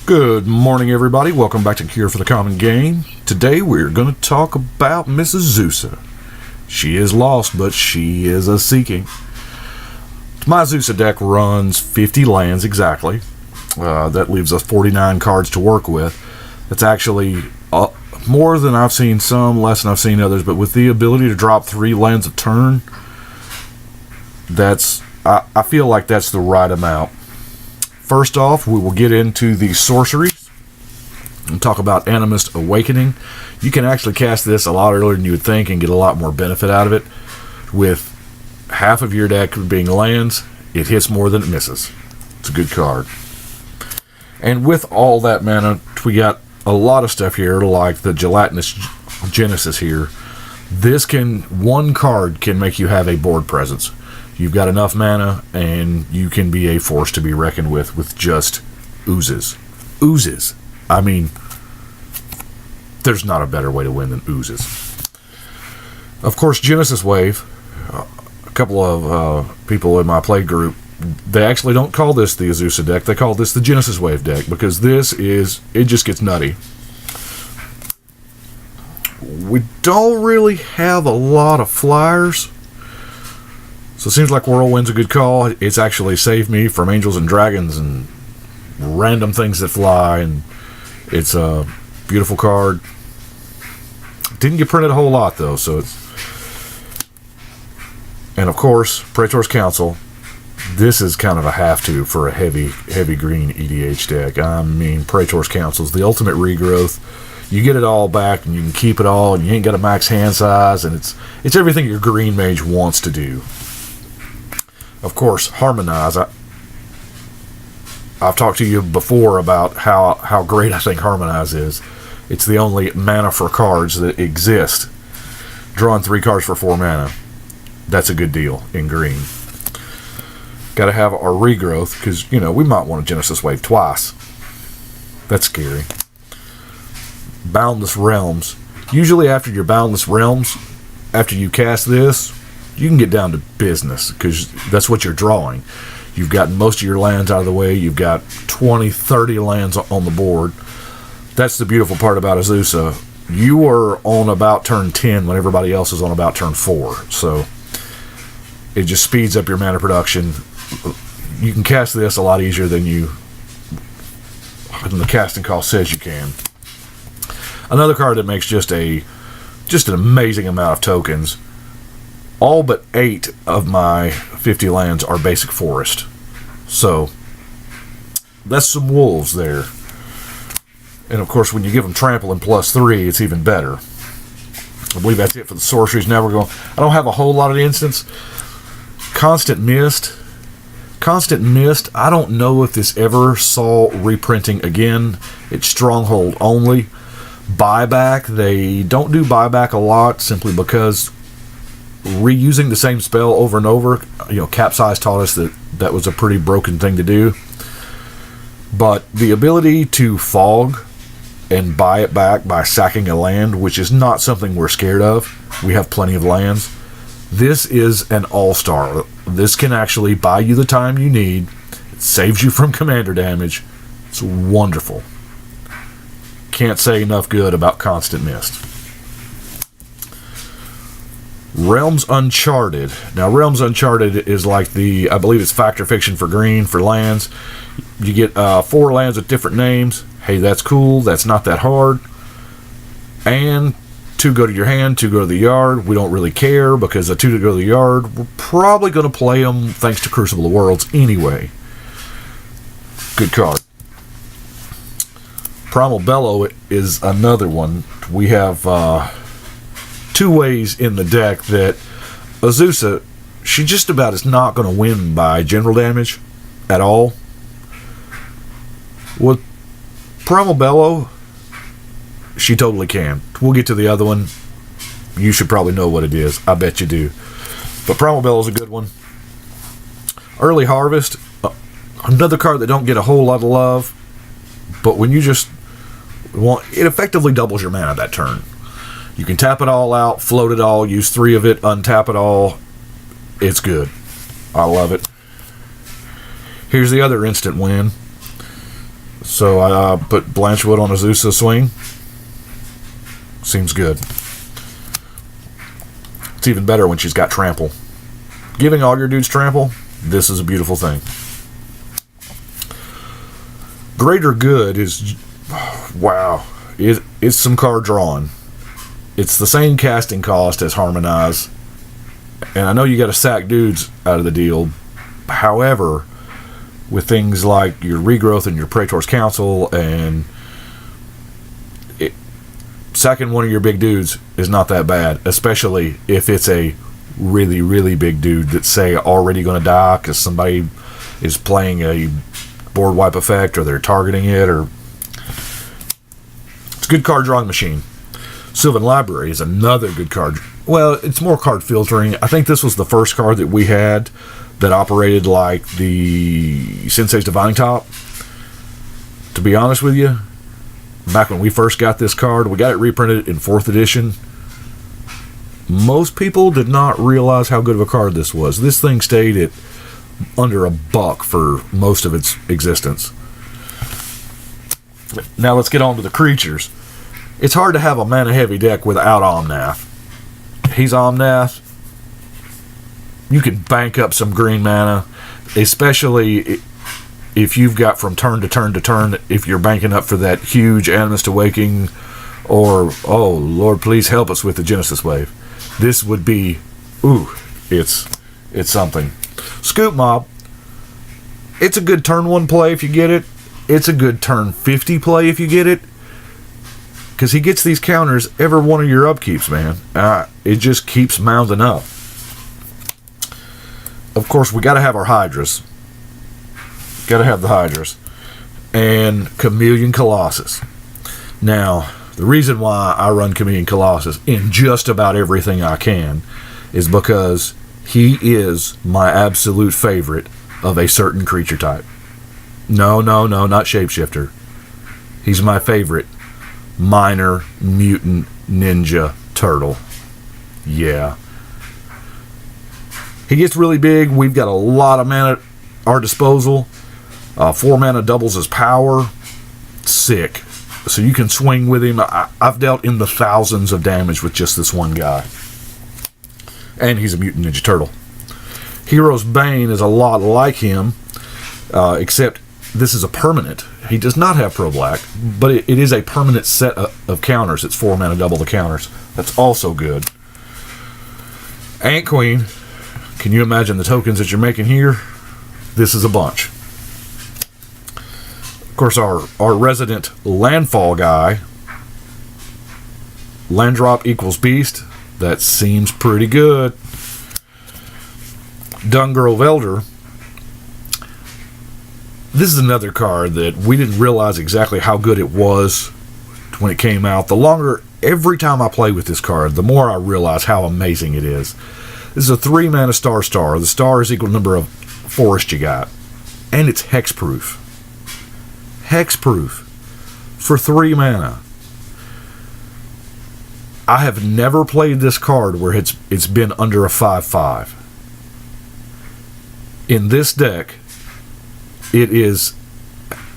Good morning, everybody. Welcome back to Cure for the Common Game. Today we're going to talk about Mrs. Azusa. She is lost, but she is a-seeking. My Azusa deck runs 50 lands exactly. That leaves us 49 cards to work with. That's actually more than I've seen some, less than I've seen others, but with the ability to drop 3 lands a turn, I feel like that's the right amount. First off, we will get into the sorceries and talk about Animist Awakening. You can actually cast this a lot earlier than you would think and get a lot more benefit out of it. With half of your deck being lands, it hits more than it misses. It's a good card. And with all that mana, we got a lot of stuff here, like the Gelatinous Genesis here. One card can make you have a board presence. You've got enough mana, and you can be a force to be reckoned with just oozes. Oozes. I mean, there's not a better way to win than oozes. Of course, Genesis Wave, a couple of people in my play group, they actually don't call this the Azusa deck. They call this the Genesis Wave deck, because it just gets nutty. We don't really have a lot of flyers. So it seems like Whirlwind's a good call. It's actually saved me from Angels and Dragons and random things that fly, and it's a beautiful card. Didn't get printed a whole lot, though, so it's... And, of course, Praetor's Council. This is kind of a have-to for a heavy green EDH deck. I mean, Praetor's Council is the ultimate regrowth. You get it all back, and you can keep it all, and you ain't got a max hand size, and it's everything your green mage wants to do. Of course, Harmonize. I've talked to you before about how great I think Harmonize is. It's the only mana for cards that exist. Drawing 3 cards for 4 mana. That's a good deal in green. Got to have our regrowth, because, we might want a Genesis Wave twice. That's scary. Boundless Realms. Usually after your Boundless Realms, after you cast this, you can get down to business, because that's what you're drawing. You've gotten most of your lands out of the way. You've got 20, 30 lands on the board. That's the beautiful part about Azusa. You are on about turn 10 when everybody else is on about turn 4. So it just speeds up your mana production. You can cast this a lot easier than the casting cost says you can. Another card that makes just an amazing amount of tokens. All but 8 of my 50 lands are basic forest. So, that's some wolves there. And of course, when you give them trample and +3, it's even better. I believe that's it for the sorceries. Now we're going... I don't have a whole lot of instance. Constant Mist. Constant Mist, I don't know if this ever saw reprinting again. It's Stronghold only. Buyback, they don't do buyback a lot simply because... reusing the same spell over and over, Capsize taught us that was a pretty broken thing to do. But the ability to fog and buy it back by sacking a land, which is not something we're scared of. We have plenty of lands. This is an all-star. This can actually buy you the time you need. It saves you from commander damage. It's wonderful. Can't say enough good about Constant Mist. Realms Uncharted. Now, Realms Uncharted is like I believe it's Fact or Fiction for green, for lands. You get 4 lands with different names. Hey, that's cool. That's not that hard. And 2 go to your hand, 2 go to the yard. We don't really care, because the 2 that go to the yard, we're probably going to play them thanks to Crucible of Worlds anyway. Good card. Primal Bellow is another one. We have... 2 ways in the deck that Azusa, she just about is not going to win by general damage at all. With Primal Bellow, she totally can. We'll get to the other one. You should probably know what it is. I bet you do. But Primal Bellow is a good one. Early Harvest, another card that don't get a whole lot of love, but when you just want, it effectively doubles your mana that turn. You can tap it all out, float it all, use 3 of it, untap it all. It's good. I love it. Here's the other instant win. So I put Blanchwood on Azusa swing. Seems good. It's even better when she's got trample. Giving all your dudes trample, this is a beautiful thing. Greater Good is, wow, it's some card drawing. It's the same casting cost as Harmonize, and I know you got to sack dudes out of the deal. However, with things like your Regrowth and your Praetor's Council, and sacking one of your big dudes is not that bad, especially if it's a really, really big dude that's, say, already going to die because somebody is playing a board wipe effect or they're targeting it, or it's a good card drawing machine. Sylvan Library is another good card. Well, it's more card filtering. I think this was the first card that we had that operated like the Sensei's Divining Top. To be honest with you, back when we first got this card, we got it reprinted in 4th edition. Most people did not realize how good of a card this was. This thing stayed at under $1 for most of its existence. Now let's get on to the creatures. It's hard to have a mana-heavy deck without Omnath. He's Omnath. You can bank up some green mana, especially if you've got from turn to turn to turn, if you're banking up for that huge Animist Awakening, or, oh, Lord, please help us with the Genesis Wave. This would be, it's something. Scoop Mob, it's a good turn 1 play if you get it. It's a good turn 50 play if you get it. Because he gets these counters every one of your upkeeps, man. It just keeps mounting up. Of course, we got to have our Hydras. Got to have the Hydras. And Chameleon Colossus. Now, the reason why I run Chameleon Colossus in just about everything I can is because he is my absolute favorite of a certain creature type. No, not Shapeshifter. He's my favorite minor mutant ninja turtle. Yeah. He gets really big. We've got a lot of mana at our disposal. 4 mana doubles his power. Sick. So you can swing with him. I've dealt in the thousands of damage with just this one guy. And he's a mutant ninja turtle. Hero's Bane is a lot like him, except this is a permanent. He does not have Pro Black, but it is a permanent set of counters. It's 4 mana, double the counters. That's also good. Ant Queen, can you imagine the tokens that you're making here? This is a bunch. Of course, our resident landfall guy, land drop equals beast. That seems pretty good. Dungar of Elder. This is another card that we didn't realize exactly how good it was when it came out. Every time I play with this card, the more I realize how amazing it is. This is a 3 mana star. The star is equal to the number of forest you got. And it's hexproof. Hexproof. For 3 mana. I have never played this card where it's been under a 5/5. In this deck, it is,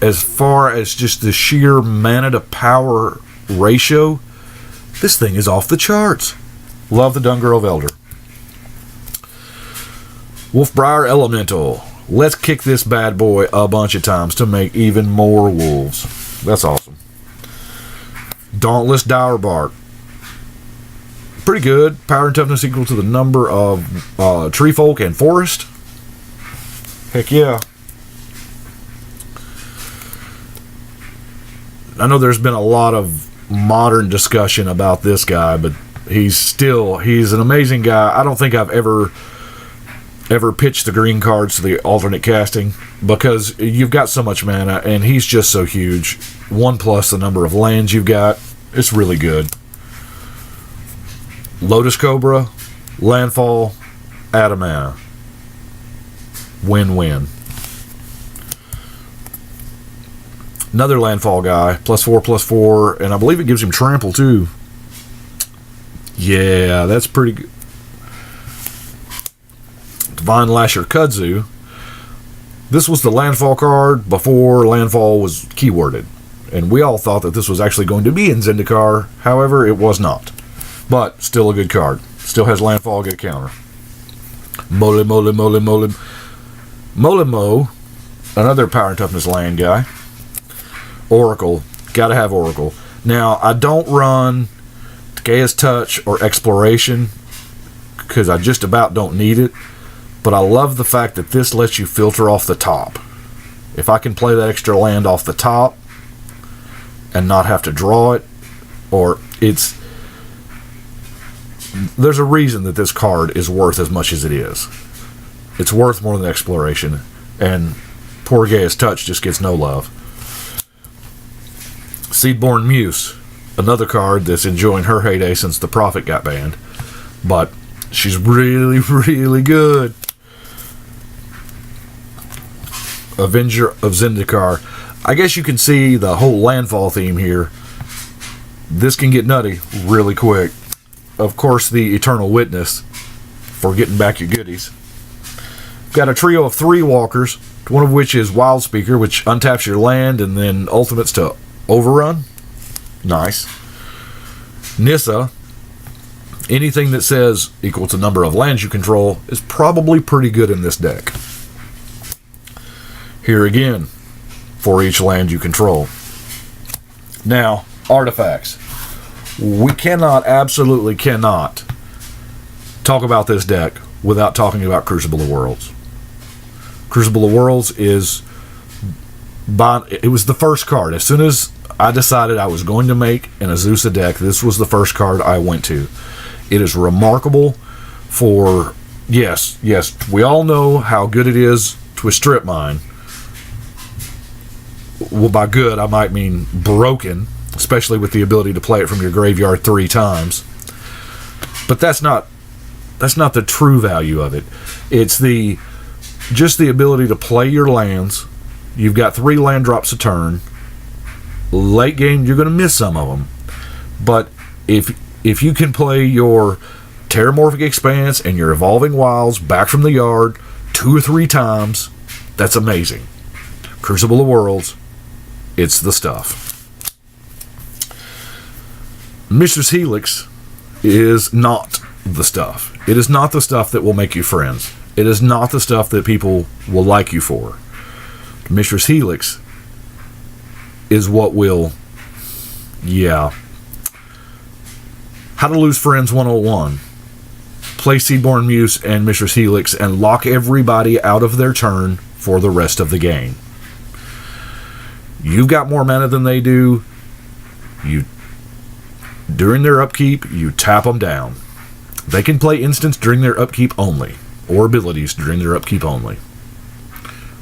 as far as just the sheer mana to power ratio, this thing is off the charts. Love the Dungar of Elder. Wolfbriar Elemental. Let's kick this bad boy a bunch of times to make even more wolves. That's awesome. Dauntless Dourbark. Pretty good. Power and toughness equal to the number of tree folk and forest. Heck yeah. I know there's been a lot of modern discussion about this guy, but he's an amazing guy. I don't think I've ever pitched the green cards to the alternate casting because you've got so much mana and he's just so huge. 1+ the number of lands you've got. It's really good. Lotus Cobra, landfall, add a mana. Win-win. Another landfall guy, +4/+4, and I believe it gives him trample too. Yeah, that's pretty good. Divine Lasher Kudzu. This was the landfall card before landfall was keyworded. And we all thought that this was actually going to be in Zendikar. However, it was not. But still a good card. Still has landfall, get a counter. Mole, mole, mole, mole. Molimo, another power and toughness land guy. Oracle. Gotta have Oracle. Now, I don't run Gaia's Touch or Exploration because I just about don't need it. But I love the fact that this lets you filter off the top. If I can play that extra land off the top and not have to draw it, or there's a reason that this card is worth as much as it is. It's worth more than Exploration, and poor Gaia's Touch just gets no love. Seedborn Muse, another card that's enjoying her heyday since the Prophet got banned, but she's really, really good. Avenger of Zendikar. I guess you can see the whole landfall theme here. This can get nutty really quick. Of course, the Eternal Witness for getting back your goodies. Got a trio of 3 walkers, one of which is Wild Speaker, which untaps your land and then ultimates to Overrun. Nice. Nissa, anything that says equal to number of lands you control is probably pretty good in this deck. Here again, for each land you control. Now, artifacts. We absolutely cannot talk about this deck without talking about Crucible of Worlds. Crucible of Worlds it was the first card. As soon as I decided I was going to make an Azusa deck, this was the first card I went to. It is remarkable for, yes, we all know how good it is to a strip mine. Well, by good, I might mean broken, especially with the ability to play it from your graveyard 3 times. But that's not the true value of it. It's just the ability to play your lands. You've got 3 land drops a turn. Late game, you're going to miss some of them. But if you can play your Terramorphic Expanse and your Evolving Wilds back from the yard 2 or 3 times, that's amazing. Crucible of Worlds, it's the stuff. Mistress Helix is not the stuff. It is not the stuff that will make you friends. It is not the stuff that people will like you for. Mistress Helix is what will, How to Lose Friends 101. Play Seedborn Muse and Mistress Helix and lock everybody out of their turn for the rest of the game. You've got more mana than they do. During their upkeep, you tap them down. They can play instants during their upkeep only, or abilities during their upkeep only.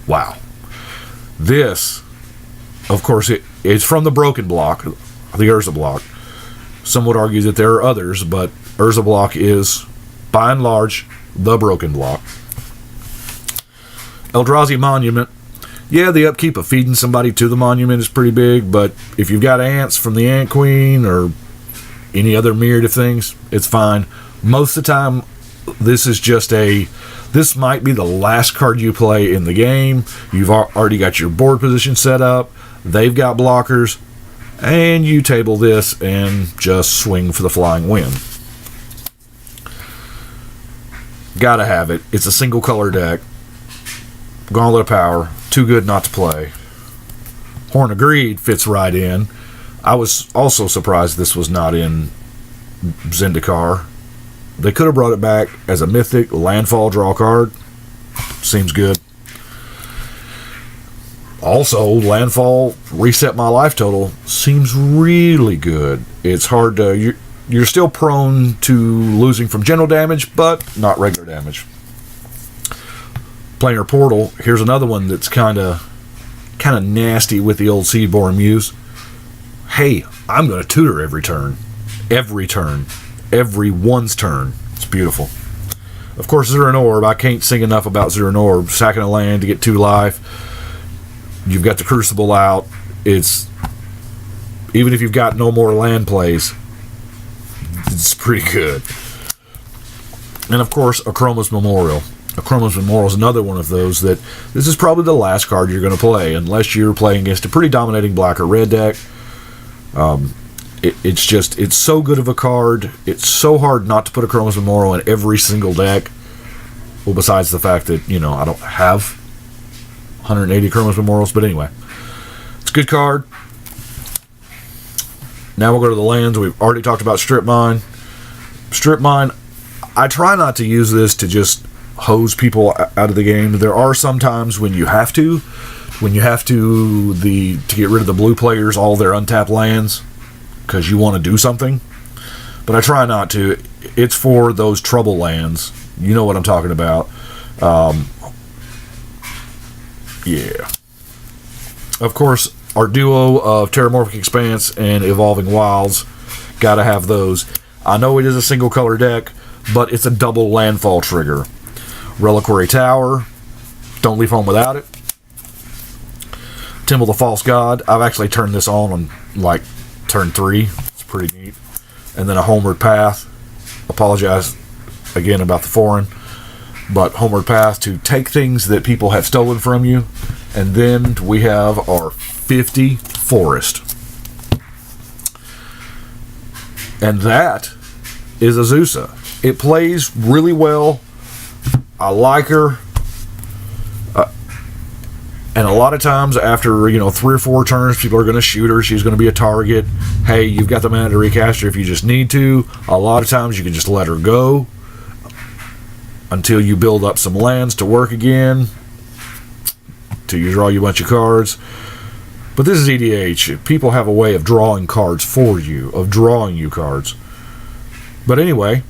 Wow. This, of course, it's from the broken block, the Urza block. Some would argue that there are others, but Urza block is, by and large, the broken block. Eldrazi Monument. Yeah, the upkeep of feeding somebody to the monument is pretty big, but if you've got ants from the Ant Queen or any other myriad of things, it's fine. Most of the time, this might be the last card you play in the game. You've already got your board position set up. They've got blockers. And you table this and just swing for the flying win. Gotta have it. It's a single color deck. Gauntlet of Power. Too good not to play. Horn of Greed fits right in. I was also surprised this was not in Zendikar. They could have brought it back as a mythic landfall draw card. Seems good. Also, landfall reset my life total seems really good. It's hard to... You're still prone to losing from general damage, but not regular damage. Planar Portal. Here's another one that's kind of nasty with the old Seedborn Muse. Hey, I'm going to tutor every turn. Every turn. Everyone's turn. It's beautiful. Of course, Zuran Orb. I can't sing enough about Zuran Orb. Sacking a land to get 2 life. You've got the Crucible out. It's... Even if you've got no more land plays, it's pretty good. And of course, Akroma's Memorial. A Chroma's Memorial is another one of those that this is probably the last card you're going to play unless you're playing against a pretty dominating black or red deck. It's so good of a card. It's so hard not to put a Chroma's Memorial in every single deck. Well, besides the fact that, I don't have 180 Chroma's Memorials, but anyway. It's a good card. Now we'll go to the lands. We've already talked about Strip Mine. Strip Mine, I try not to use this to just hose people out of the game. There are some times when you have to. When you have to get rid of the blue players, all their untapped lands, because you want to do something. But I try not to. It's for those trouble lands. You know what I'm talking about. Yeah. Of course, our duo of Terramorphic Expanse and Evolving Wilds, gotta have those. I know it is a single color deck, but it's a double landfall trigger. Reliquary Tower, don't leave home without it. Temple of the False God, I've actually turned this on like turn 3. It's pretty neat. And then a Homeward Path. Apologize again about the foreign, but Homeward Path to take things that people have stolen from you. And then we have our 50 Forest. And that is Azusa. It plays really well. I like her. And a lot of times after, 3 or 4 turns, people are going to shoot her. She's going to be a target. Hey, you've got the mana to recast her if you just need to. A lot of times you can just let her go until you build up some lands to work again, till you draw you a bunch of cards. But this is EDH. People have a way of drawing cards for you, of drawing you cards. But anyway,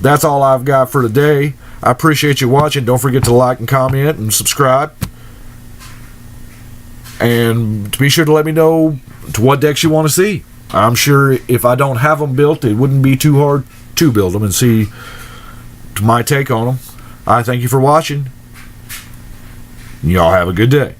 that's all I've got for today. I appreciate you watching. Don't forget to like and comment and subscribe. And to be sure to let me know to what decks you want to see. I'm sure if I don't have them built, it wouldn't be too hard to build them and see my take on them. I thank you for watching. Y'all have a good day.